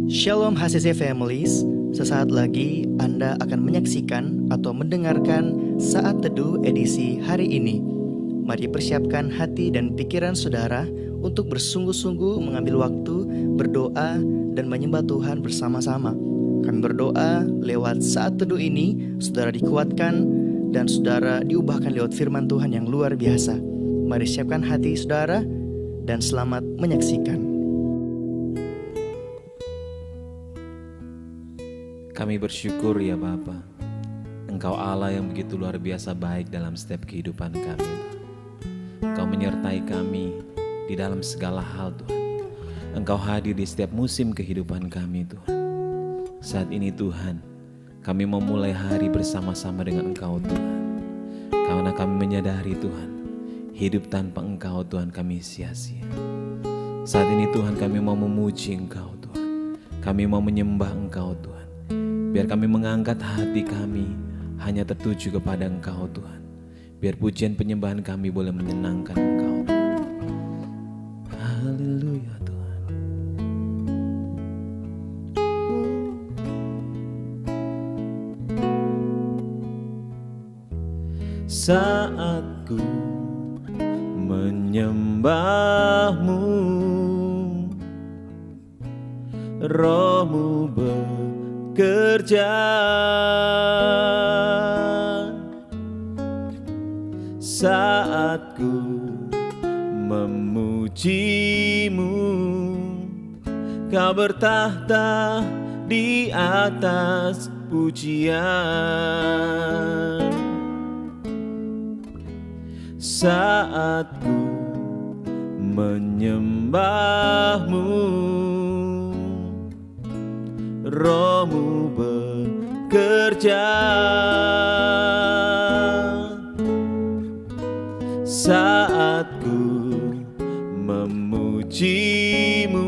Shalom HCC Families, sesaat lagi Anda akan menyaksikan atau mendengarkan Saat Teduh edisi hari ini. Mari persiapkan hati dan pikiran saudara untuk bersungguh-sungguh mengambil waktu, berdoa, dan menyembah Tuhan bersama-sama. Kami berdoa lewat Saat Teduh ini, saudara dikuatkan dan saudara diubahkan lewat firman Tuhan yang luar biasa. Mari siapkan hati saudara dan selamat menyaksikan. Kami bersyukur ya Bapa, Engkau Allah yang begitu luar biasa baik dalam setiap kehidupan kami. Engkau menyertai kami di dalam segala hal Tuhan. Engkau hadir di setiap musim kehidupan kami Tuhan. Saat ini Tuhan, kami memulai hari bersama-sama dengan Engkau Tuhan. Karena kami menyadari Tuhan, hidup tanpa Engkau Tuhan kami sia-sia. Saat ini Tuhan kami mau memuji Engkau Tuhan. Kami mau menyembah Engkau Tuhan. Biar kami mengangkat hati kami hanya tertuju kepada Engkau Tuhan. Biar pujian penyembahan kami boleh menyenangkan Engkau Tuhan. Haleluya Tuhan. Saat ku menyembah-Mu, Roh-Mu bekerja. Saat ku memuji-Mu, Kau bertahta di atas pujian. Saat ku menyembah-Mu, Roh-Mu bekerja. Saat ku memuji-Mu,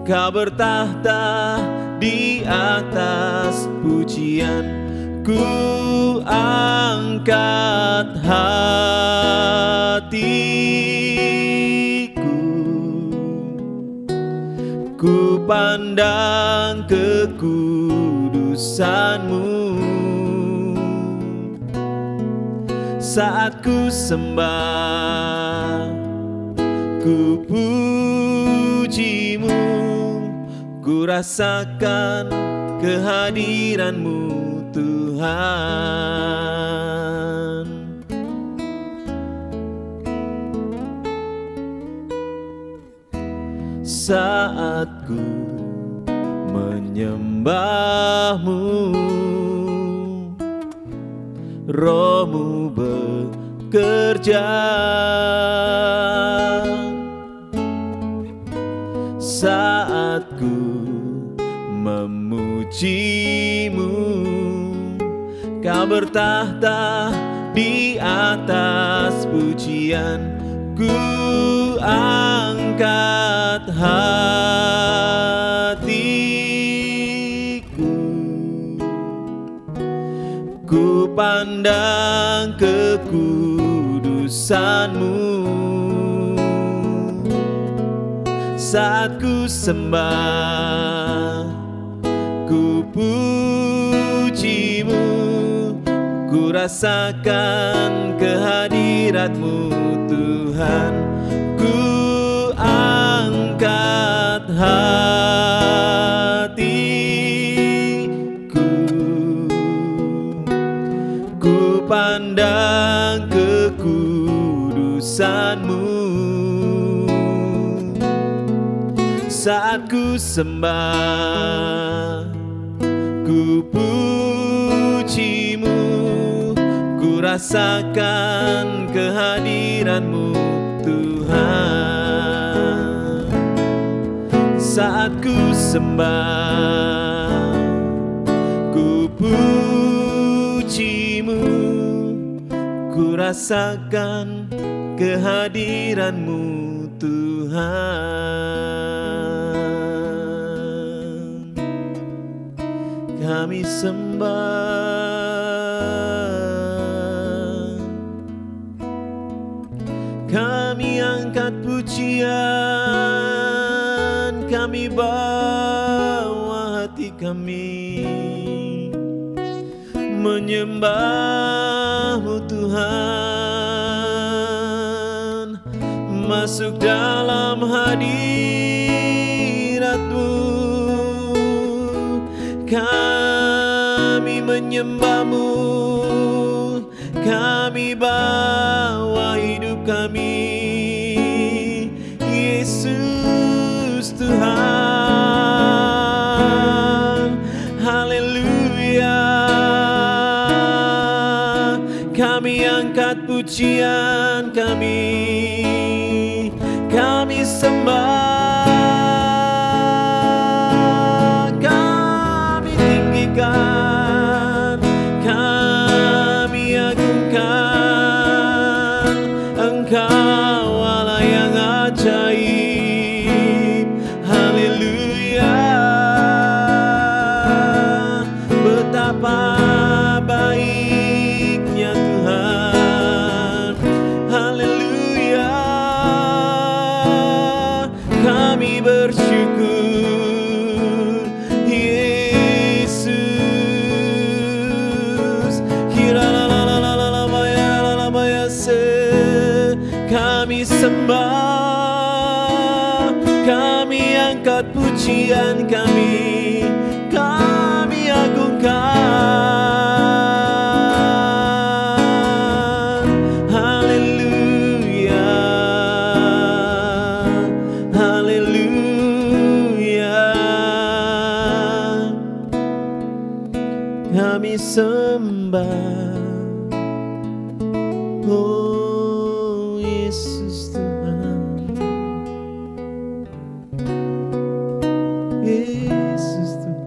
Kau bertahta di atas pujian. Ku angkat hatiku, ku pandang kekudusan-Mu. Saat ku sembah, ku puji-Mu, ku rasakan kehadiran-Mu Tuhan. Saat ku menyembah-Mu, Roh-Mu bekerja. Saat ku memuji-Mu, Kau bertahta di atas pujian. Ku angkat hatiku, ku pandang kekudusan-Mu. Saat ku sembah, ku puji-Mu, ku rasakan kehadirat-Mu Tuhan. Ku angkat hatiku, ku pandang kekudusan-Mu. Saat ku sembah, ku puji-Mu, ku rasakan kehadiran-Mu Tuhan. Saat ku sembah, ku puji-Mu, ku rasakan kehadiran-Mu Tuhan. Kami sembah, kami angkat pujian, kami bawa hati kami menyembah-Mu Tuhan, masuk dalam hadirat-Mu. Kami menyembah-Mu, kami bawa hidup kami, Yesus Tuhan. Haleluya. Kami angkat pujian kami sembah, kami tinggikan, kami agungkan Engkau Allah yang ajaib. Haleluya. Betapa baiknya Tuhan. Haleluya. Kami bersyukur Yesus. Kami sembah, kami angkat pujian kami agungkan. Haleluya, haleluya. Kami sembah, oh Yesus Tuhan, Yesus Tuhan.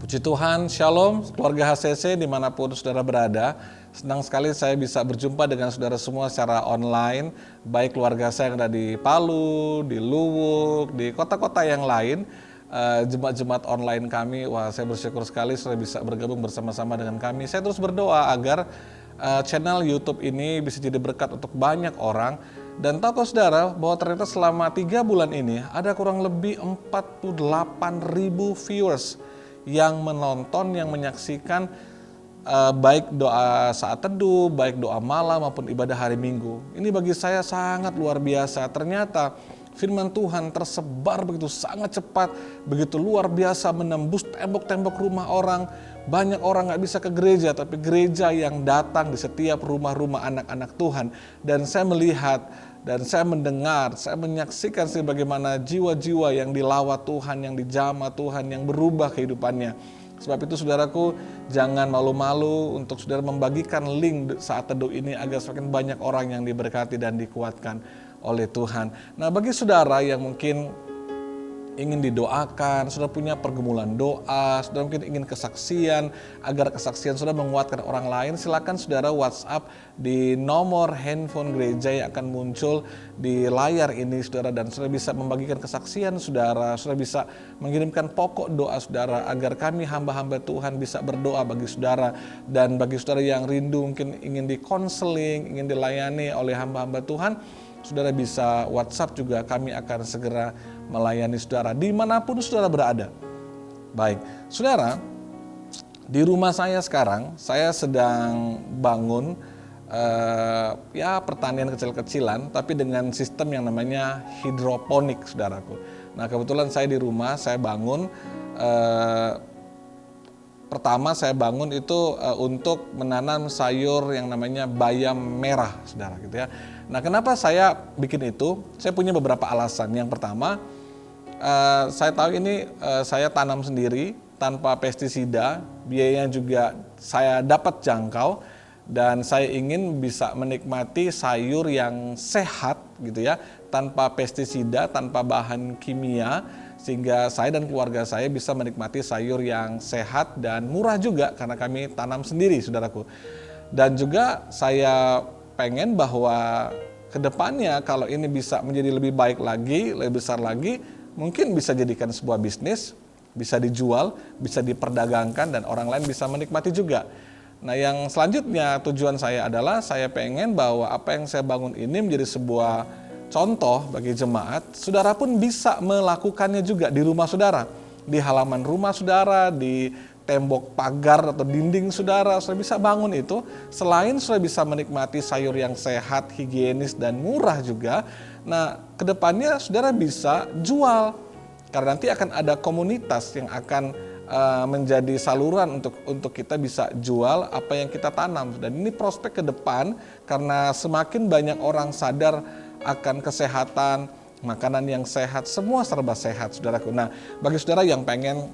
Puji Tuhan, Shalom keluarga HCC dimanapun saudara berada. Senang sekali saya bisa berjumpa dengan saudara semua secara online, baik keluarga saya yang ada di Palu, di Luwuk, di kota-kota yang lain, jemaat-jemaat online kami. Wah, saya bersyukur sekali sudah bisa bergabung bersama-sama dengan kami. Saya terus berdoa agar channel YouTube ini bisa jadi berkat untuk banyak orang. Dan tahu saudara bahwa ternyata selama 3 bulan ini ada kurang lebih 48.000 viewers yang menonton, yang menyaksikan baik doa saat teduh, baik doa malam maupun ibadah hari Minggu. Ini bagi saya sangat luar biasa. Ternyata firman Tuhan tersebar begitu sangat cepat, begitu luar biasa menembus tembok-tembok rumah orang. Banyak orang gak bisa ke gereja, tapi gereja yang datang di setiap rumah-rumah anak-anak Tuhan. Dan saya melihat dan saya mendengar, saya menyaksikan sebagaimana jiwa-jiwa yang dilawat Tuhan, yang dijamah Tuhan, yang berubah kehidupannya. Sebab itu saudaraku, jangan malu-malu untuk saudara membagikan link saat teduh ini agar semakin banyak orang yang diberkati dan dikuatkan oleh Tuhan. Nah, bagi saudara yang mungkin ingin didoakan, saudara punya pergumulan doa, saudara mungkin ingin kesaksian, agar kesaksian saudara menguatkan orang lain, silakan saudara WhatsApp di nomor handphone gereja yang akan muncul di layar ini saudara, dan saudara bisa membagikan kesaksian saudara bisa mengirimkan pokok doa saudara, agar kami hamba-hamba Tuhan bisa berdoa bagi saudara. Dan bagi saudara yang rindu mungkin ingin dikonseling, ingin dilayani oleh hamba-hamba Tuhan, saudara bisa WhatsApp juga, kami akan segera melayani saudara dimanapun saudara berada. Baik, saudara, di rumah saya sekarang, saya sedang bangun pertanian kecil-kecilan, tapi dengan sistem yang namanya hidroponik, saudaraku. Nah, kebetulan saya di rumah, saya bangun, pertama saya bangun itu untuk menanam sayur yang namanya bayam merah, saudara, gitu ya. Nah, kenapa saya bikin itu? Saya punya beberapa alasan. Yang pertama, saya tahu ini saya tanam sendiri tanpa pestisida, biayanya juga saya dapat jangkau, dan saya ingin bisa menikmati sayur yang sehat gitu ya, tanpa pestisida, tanpa bahan kimia, sehingga saya dan keluarga saya bisa menikmati sayur yang sehat dan murah juga karena kami tanam sendiri, saudaraku. Dan juga saya pengen bahwa kedepannya kalau ini bisa menjadi lebih baik lagi, lebih besar lagi, mungkin bisa jadikan sebuah bisnis. bisa dijual, bisa diperdagangkan, dan orang lain bisa menikmati juga. Nah, yang selanjutnya tujuan saya adalah saya pengen bahwa apa yang saya bangun ini menjadi sebuah contoh bagi jemaat. Saudara pun bisa melakukannya juga di rumah saudara, di halaman rumah saudara, di tembok pagar atau dinding saudara bisa bangun itu. Selain saudara bisa menikmati sayur yang sehat, higienis, dan murah juga, nah kedepannya saudara bisa jual. Karena nanti akan ada komunitas yang akan menjadi saluran untuk kita bisa jual apa yang kita tanam. Dan ini prospek ke depan karena semakin banyak orang sadar akan kesehatan, makanan yang sehat, semua serba sehat, saudaraku. Nah, bagi saudara yang pengen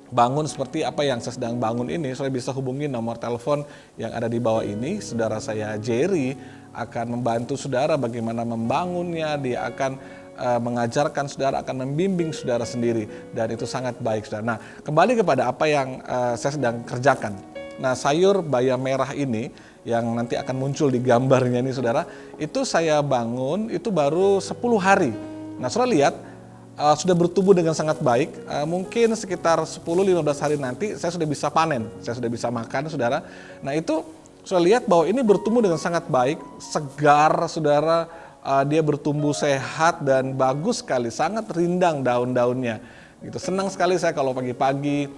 bangun seperti apa yang saya sedang bangun ini, saudara bisa hubungi nomor telepon yang ada di bawah ini. Saudara saya Jerry akan membantu saudara bagaimana membangunnya. Dia akan mengajarkan saudara, akan membimbing saudara sendiri, dan itu sangat baik, saudara. Nah, kembali kepada apa yang saya sedang kerjakan. Nah, sayur bayam merah ini yang nanti akan muncul di gambarnya ini, saudara, itu saya bangun itu baru 10 hari. Nah, saudara lihat sudah bertumbuh dengan sangat baik. Mungkin sekitar 10-15 hari nanti saya sudah bisa panen, saya sudah bisa makan, saudara. Nah, itu saudara lihat bahwa ini bertumbuh dengan sangat baik, segar, saudara. Dia bertumbuh sehat dan bagus sekali, sangat rindang daun-daunnya. Gitu. Senang sekali saya kalau pagi-pagi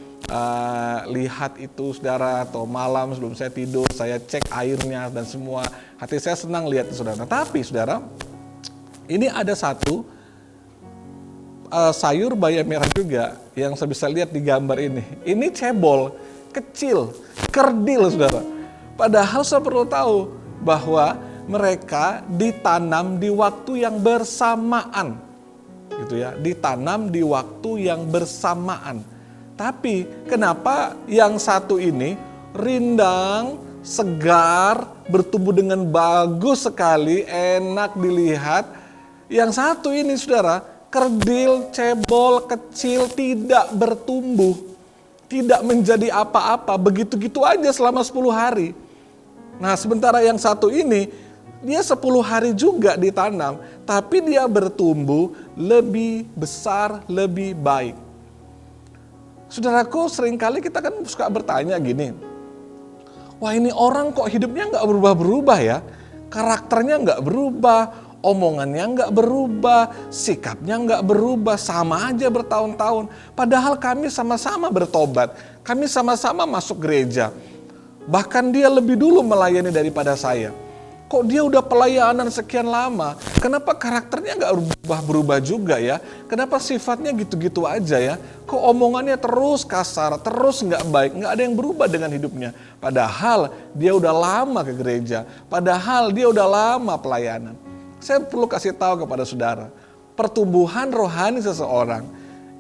lihat itu, saudara, atau malam sebelum saya tidur saya cek airnya dan semua. Hati saya senang lihat itu, saudara. Nah, tapi saudara, ini ada satu sayur bayam merah juga yang saya bisa lihat di gambar ini. Ini cebol, kecil, kerdil, saudara. Padahal saya perlu tahu bahwa mereka ditanam di waktu yang bersamaan, gitu ya, ditanam di waktu yang bersamaan. Tapi kenapa yang satu ini rindang, segar, bertumbuh dengan bagus sekali, enak dilihat. Yang satu ini, saudara, kerdil, cebol, kecil, tidak bertumbuh, tidak menjadi apa-apa, begitu-gitu aja selama 10 hari. Nah, sementara yang satu ini, dia 10 hari juga ditanam, tapi dia bertumbuh lebih besar, lebih baik. Saudaraku, seringkali kita kan suka bertanya gini, wah ini orang kok hidupnya nggak berubah-berubah ya, karakternya nggak berubah, omongannya nggak berubah, sikapnya nggak berubah, sama aja bertahun-tahun. Padahal kami sama-sama bertobat, kami sama-sama masuk gereja, bahkan dia lebih dulu melayani daripada saya. Kok dia udah pelayanan sekian lama, kenapa karakternya nggak berubah-berubah juga ya? Kenapa sifatnya gitu-gitu aja ya? Kok omongannya terus kasar, terus nggak baik, nggak ada yang berubah dengan hidupnya. Padahal dia udah lama ke gereja, padahal dia udah lama pelayanan. Saya perlu kasih tahu kepada saudara, pertumbuhan rohani seseorang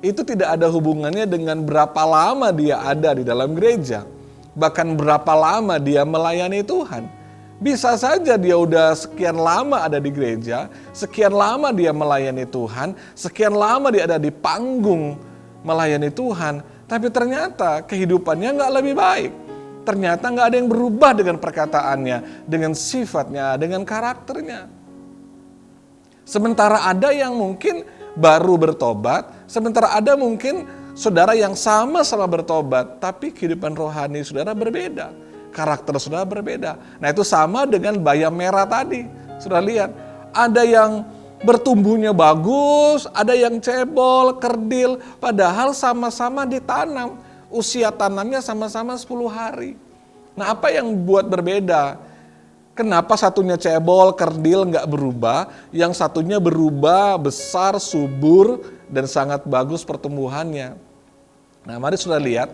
itu tidak ada hubungannya dengan berapa lama dia ada di dalam gereja, bahkan berapa lama dia melayani Tuhan. Bisa saja dia udah sekian lama ada di gereja, sekian lama dia melayani Tuhan, sekian lama dia ada di panggung melayani Tuhan, tapi ternyata kehidupannya nggak lebih baik. Ternyata nggak ada yang berubah dengan perkataannya, dengan sifatnya, dengan karakternya. Sementara ada yang mungkin baru bertobat, sementara ada mungkin saudara yang sama-sama bertobat, tapi kehidupan rohani saudara berbeda. Karakter saudara berbeda. Nah, itu sama dengan bayam merah tadi. Saudara lihat, ada yang bertumbuhnya bagus, ada yang cebol, kerdil, padahal sama-sama ditanam. Usia tanamnya sama-sama 10 hari. Nah, apa yang buat berbeda? Kenapa satunya cebol, kerdil, nggak berubah, yang satunya berubah, besar, subur, dan sangat bagus pertumbuhannya. Nah, mari saudara lihat.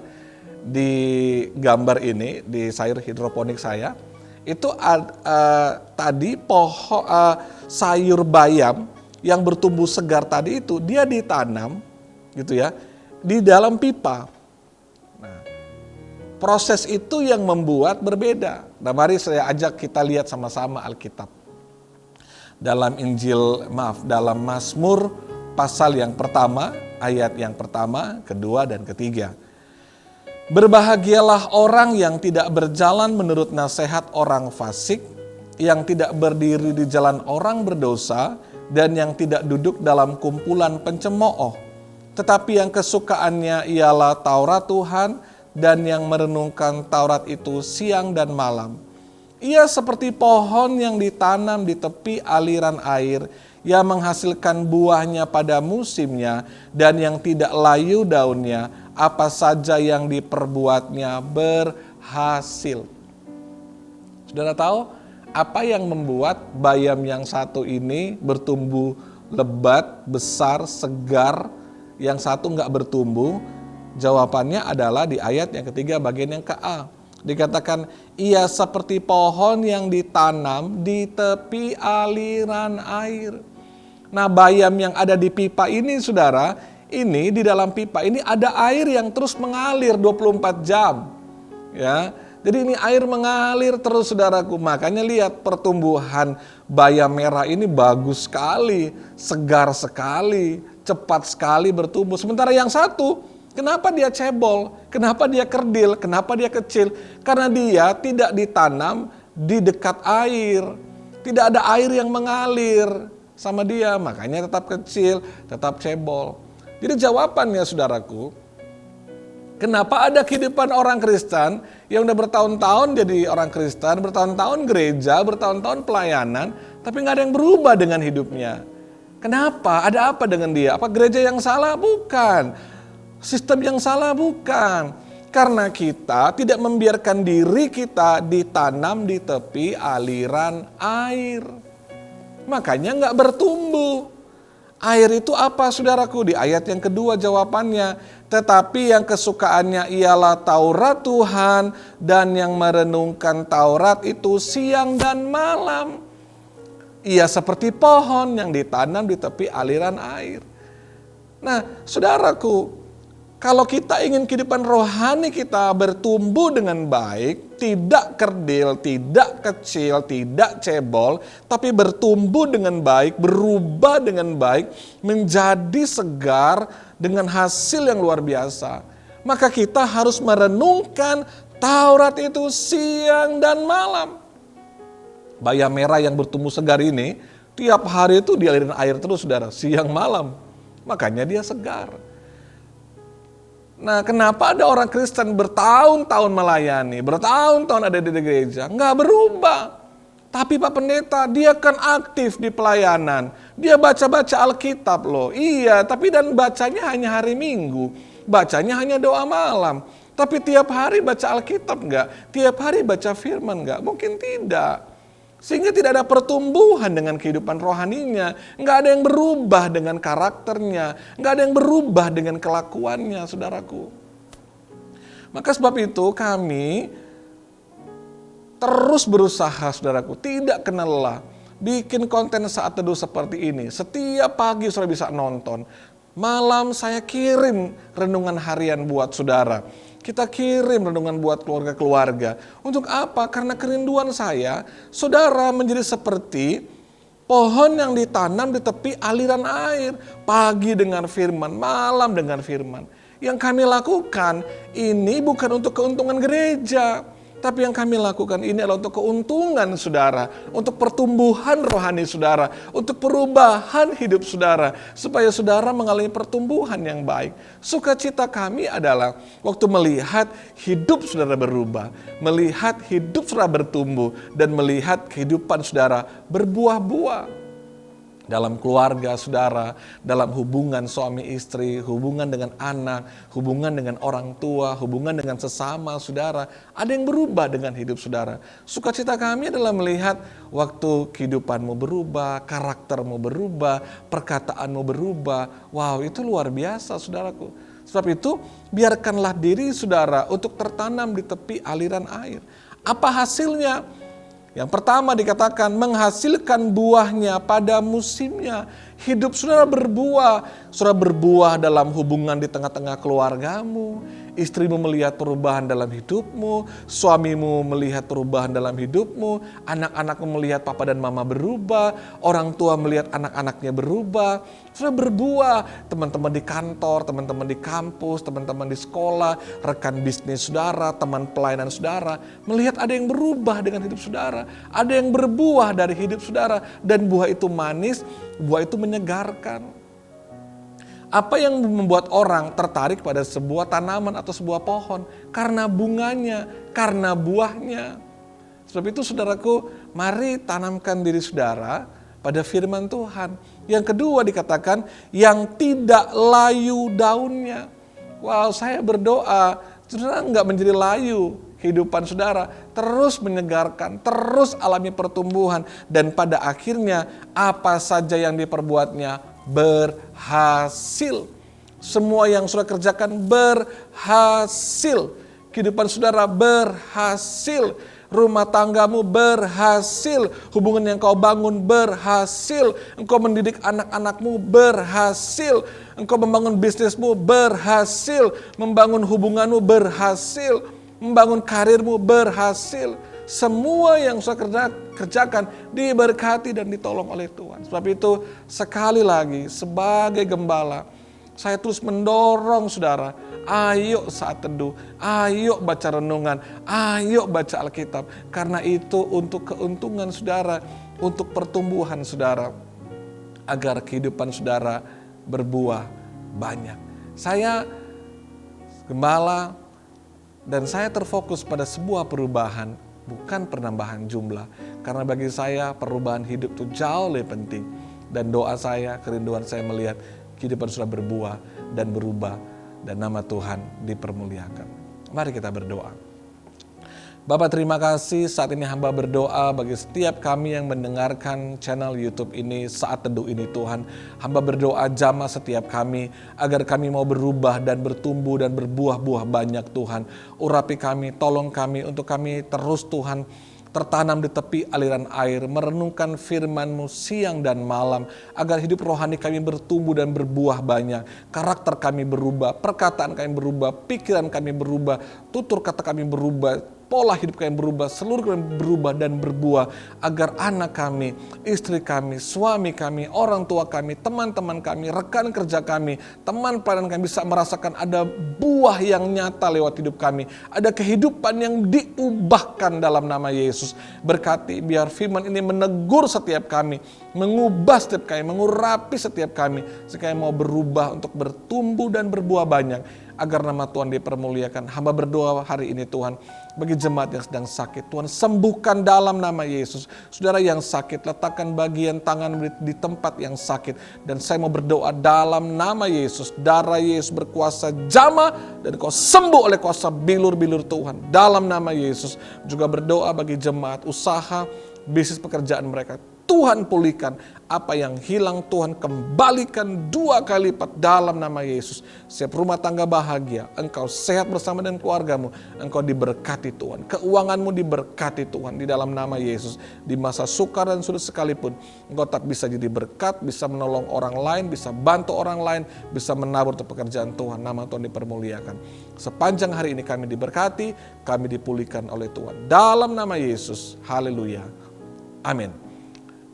Di gambar ini, di sayur hidroponik saya, itu tadi pohon sayur bayam yang bertumbuh segar tadi itu, dia ditanam gitu ya, di dalam pipa. Nah, proses itu yang membuat berbeda. Nah, mari saya ajak kita lihat sama-sama Alkitab. Dalam dalam Mazmur pasal yang pertama, ayat yang pertama, kedua, dan ketiga. Berbahagialah orang yang tidak berjalan menurut nasihat orang fasik, yang tidak berdiri di jalan orang berdosa, dan yang tidak duduk dalam kumpulan pencemooh, tetapi yang kesukaannya ialah Taurat Tuhan dan yang merenungkan Taurat itu siang dan malam. Ia seperti pohon yang ditanam di tepi aliran air, yang menghasilkan buahnya pada musimnya dan yang tidak layu daunnya, apa saja yang diperbuatnya berhasil. Saudara tahu apa yang membuat bayam yang satu ini bertumbuh lebat, besar, segar, yang satu enggak bertumbuh? Jawabannya adalah di ayat yang ketiga bagian yang ke-A. Dikatakan, ia seperti pohon yang ditanam di tepi aliran air. Nah, bayam yang ada di pipa ini, saudara, ini di dalam pipa ini ada air yang terus mengalir 24 jam. Ya, jadi ini air mengalir terus, saudaraku. Makanya lihat pertumbuhan bayam merah ini bagus sekali, segar sekali, cepat sekali bertumbuh. Sementara yang satu, kenapa dia cebol? Kenapa dia kerdil? Kenapa dia kecil? Karena dia tidak ditanam di dekat air. Tidak ada air yang mengalir sama dia, makanya tetap kecil, tetap cebol. Jadi jawabannya, saudaraku, kenapa ada kehidupan orang Kristen yang udah bertahun-tahun jadi orang Kristen, bertahun-tahun gereja, bertahun-tahun pelayanan, tapi nggak ada yang berubah dengan hidupnya? Kenapa? Ada apa dengan dia? Apa gereja yang salah? Bukan. Sistem yang salah? Bukan. Karena kita tidak membiarkan diri kita ditanam di tepi aliran air. Makanya nggak bertumbuh. Air itu apa, saudaraku? Di ayat yang kedua jawabannya. Tetapi yang kesukaannya ialah Taurat Tuhan dan yang merenungkan Taurat itu siang dan malam. Ia seperti pohon yang ditanam di tepi aliran air. Nah, saudaraku, kalau kita ingin kehidupan rohani kita bertumbuh dengan baik, tidak kerdil, tidak kecil, tidak cebol, tapi bertumbuh dengan baik, berubah dengan baik, menjadi segar dengan hasil yang luar biasa, maka kita harus merenungkan Taurat itu siang dan malam. Bayam merah yang bertumbuh segar ini, tiap hari itu dialirin air terus, saudara, siang malam. Makanya dia segar. Nah, kenapa ada orang Kristen bertahun-tahun melayani, bertahun-tahun ada di gereja, nggak berubah. Tapi Pak Pendeta, dia kan aktif di pelayanan. Dia baca-baca Alkitab loh. Iya, tapi dan bacanya hanya hari Minggu. Bacanya hanya doa malam. Tapi tiap hari baca Alkitab nggak? Tiap hari baca firman nggak? Mungkin tidak. Sehingga tidak ada pertumbuhan dengan kehidupan rohaninya. Nggak ada yang berubah dengan karakternya. Nggak ada yang berubah dengan kelakuannya, saudaraku. Maka sebab itu kami terus berusaha, saudaraku, tidak kenal lelah. Bikin konten saat teduh seperti ini. Setiap pagi saudara bisa nonton. Malam saya kirim renungan harian buat saudara. Kita kirim renungan buat keluarga-keluarga. Untuk apa? Karena kerinduan saya, saudara menjadi seperti pohon yang ditanam di tepi aliran air. Pagi dengan firman, malam dengan firman. Yang kami lakukan ini bukan untuk keuntungan gereja. Tapi yang kami lakukan ini adalah untuk keuntungan saudara, untuk pertumbuhan rohani saudara, untuk perubahan hidup saudara, supaya saudara mengalami pertumbuhan yang baik. Sukacita kami adalah waktu melihat hidup saudara berubah, melihat hidup saudara bertumbuh, dan melihat kehidupan saudara berbuah-buah. Dalam keluarga saudara, dalam hubungan suami istri, hubungan dengan anak, hubungan dengan orang tua, hubungan dengan sesama saudara, ada yang berubah dengan hidup saudara. Sukacita kami adalah melihat waktu kehidupanmu berubah, karaktermu berubah, perkataanmu berubah. Wow, itu luar biasa, saudaraku. Sebab itu, biarkanlah diri saudara untuk tertanam di tepi aliran air. Apa hasilnya? Yang pertama dikatakan menghasilkan buahnya pada musimnya. Hidup saudara berbuah. Saudara berbuah dalam hubungan di tengah-tengah keluargamu. Istrimu melihat perubahan dalam hidupmu. Suamimu melihat perubahan dalam hidupmu. Anak-anakmu melihat papa dan mama berubah. Orang tua melihat anak-anaknya berubah. Saudara berbuah. Teman-teman di kantor, teman-teman di kampus, teman-teman di sekolah, rekan bisnis saudara, teman pelayanan saudara. Melihat ada yang berubah dengan hidup saudara. Ada yang berbuah dari hidup saudara. Dan buah itu manis, buah itu menyegarkan. Apa yang membuat orang tertarik pada sebuah tanaman atau sebuah pohon? Karena bunganya, karena buahnya. Sebab itu saudaraku, mari tanamkan diri saudara pada firman Tuhan. Yang kedua dikatakan, yang tidak layu daunnya. Wow, saya berdoa, saudara enggak menjadi layu kehidupan saudara. Terus menyegarkan, terus alami pertumbuhan. Dan pada akhirnya, apa saja yang diperbuatnya berhasil. Semua yang saudara kerjakan berhasil. Kehidupan saudara berhasil. Rumah tanggamu berhasil. Hubungan yang kau bangun berhasil. Engkau mendidik anak-anakmu berhasil. Engkau membangun bisnismu berhasil. Membangun hubunganmu berhasil. Membangun karirmu berhasil. Semua yang saudara kerjakan diberkati dan ditolong oleh Tuhan. Sebab itu sekali lagi sebagai gembala, saya terus mendorong saudara, ayo saat teduh, ayo baca renungan, ayo baca Alkitab. Karena itu untuk keuntungan saudara, untuk pertumbuhan saudara, agar kehidupan saudara berbuah banyak. Saya gembala dan saya terfokus pada sebuah perubahan, bukan penambahan jumlah. Karena bagi saya perubahan hidup itu jauh lebih penting. Dan doa saya, kerinduan saya melihat kehidupan sudah berbuah dan berubah. Dan nama Tuhan dipermuliakan. Mari kita berdoa. Bapak, terima kasih, saat ini hamba berdoa bagi setiap kami yang mendengarkan channel YouTube ini, Saat Teduh ini Tuhan. Hamba berdoa jamah setiap kami agar kami mau berubah dan bertumbuh dan berbuah-buah banyak Tuhan. Urapi kami, tolong kami untuk kami terus Tuhan tertanam di tepi aliran air, merenungkan firman-Mu siang dan malam, agar hidup rohani kami bertumbuh dan berbuah banyak. Karakter kami berubah, perkataan kami berubah, pikiran kami berubah, tutur kata kami berubah, pola hidup kami berubah, seluruh kami berubah dan berbuah, agar anak kami, istri kami, suami kami, orang tua kami, teman-teman kami, rekan kerja kami, teman pelayanan kami bisa merasakan ada buah yang nyata lewat hidup kami, ada kehidupan yang diubahkan dalam nama Yesus. Berkati biar firman ini menegur setiap kami, mengubah setiap kami, mengurapi setiap kami, sehingga kami mau berubah untuk bertumbuh dan berbuah banyak, agar nama Tuhan dipermuliakan. Hamba berdoa hari ini Tuhan, bagi jemaat yang sedang sakit, Tuhan sembuhkan dalam nama Yesus. Saudara yang sakit, letakkan bagian tangan di tempat yang sakit. Dan saya mau berdoa dalam nama Yesus, darah Yesus berkuasa jamah, dan kau sembuh oleh kuasa bilur-bilur Tuhan. Dalam nama Yesus, juga berdoa bagi jemaat, usaha, bisnis pekerjaan mereka. Tuhan pulihkan apa yang hilang, Tuhan kembalikan 2 kali lipat dalam nama Yesus. Setiap rumah tangga bahagia, engkau sehat bersama dengan keluargamu, engkau diberkati Tuhan. Keuanganmu diberkati Tuhan di dalam nama Yesus. Di masa sukar dan sulit sekalipun, engkau tak bisa jadi berkat, bisa menolong orang lain, bisa bantu orang lain, bisa menabur untuk pekerjaan Tuhan. Nama Tuhan dipermuliakan. Sepanjang hari ini kami diberkati, kami dipulihkan oleh Tuhan. Dalam nama Yesus, haleluya. Amin.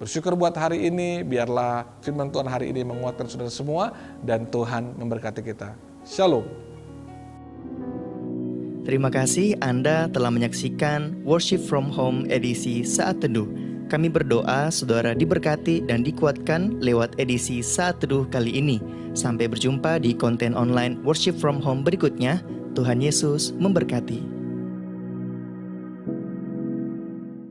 Bersyukur buat hari ini, biarlah firman Tuhan hari ini menguatkan saudara semua, dan Tuhan memberkati kita. Shalom. Terima kasih Anda telah menyaksikan Worship from Home edisi Saat Teduh. Kami berdoa saudara diberkati dan dikuatkan lewat edisi Saat Teduh kali ini. Sampai berjumpa di konten online Worship from Home berikutnya. Tuhan Yesus memberkati.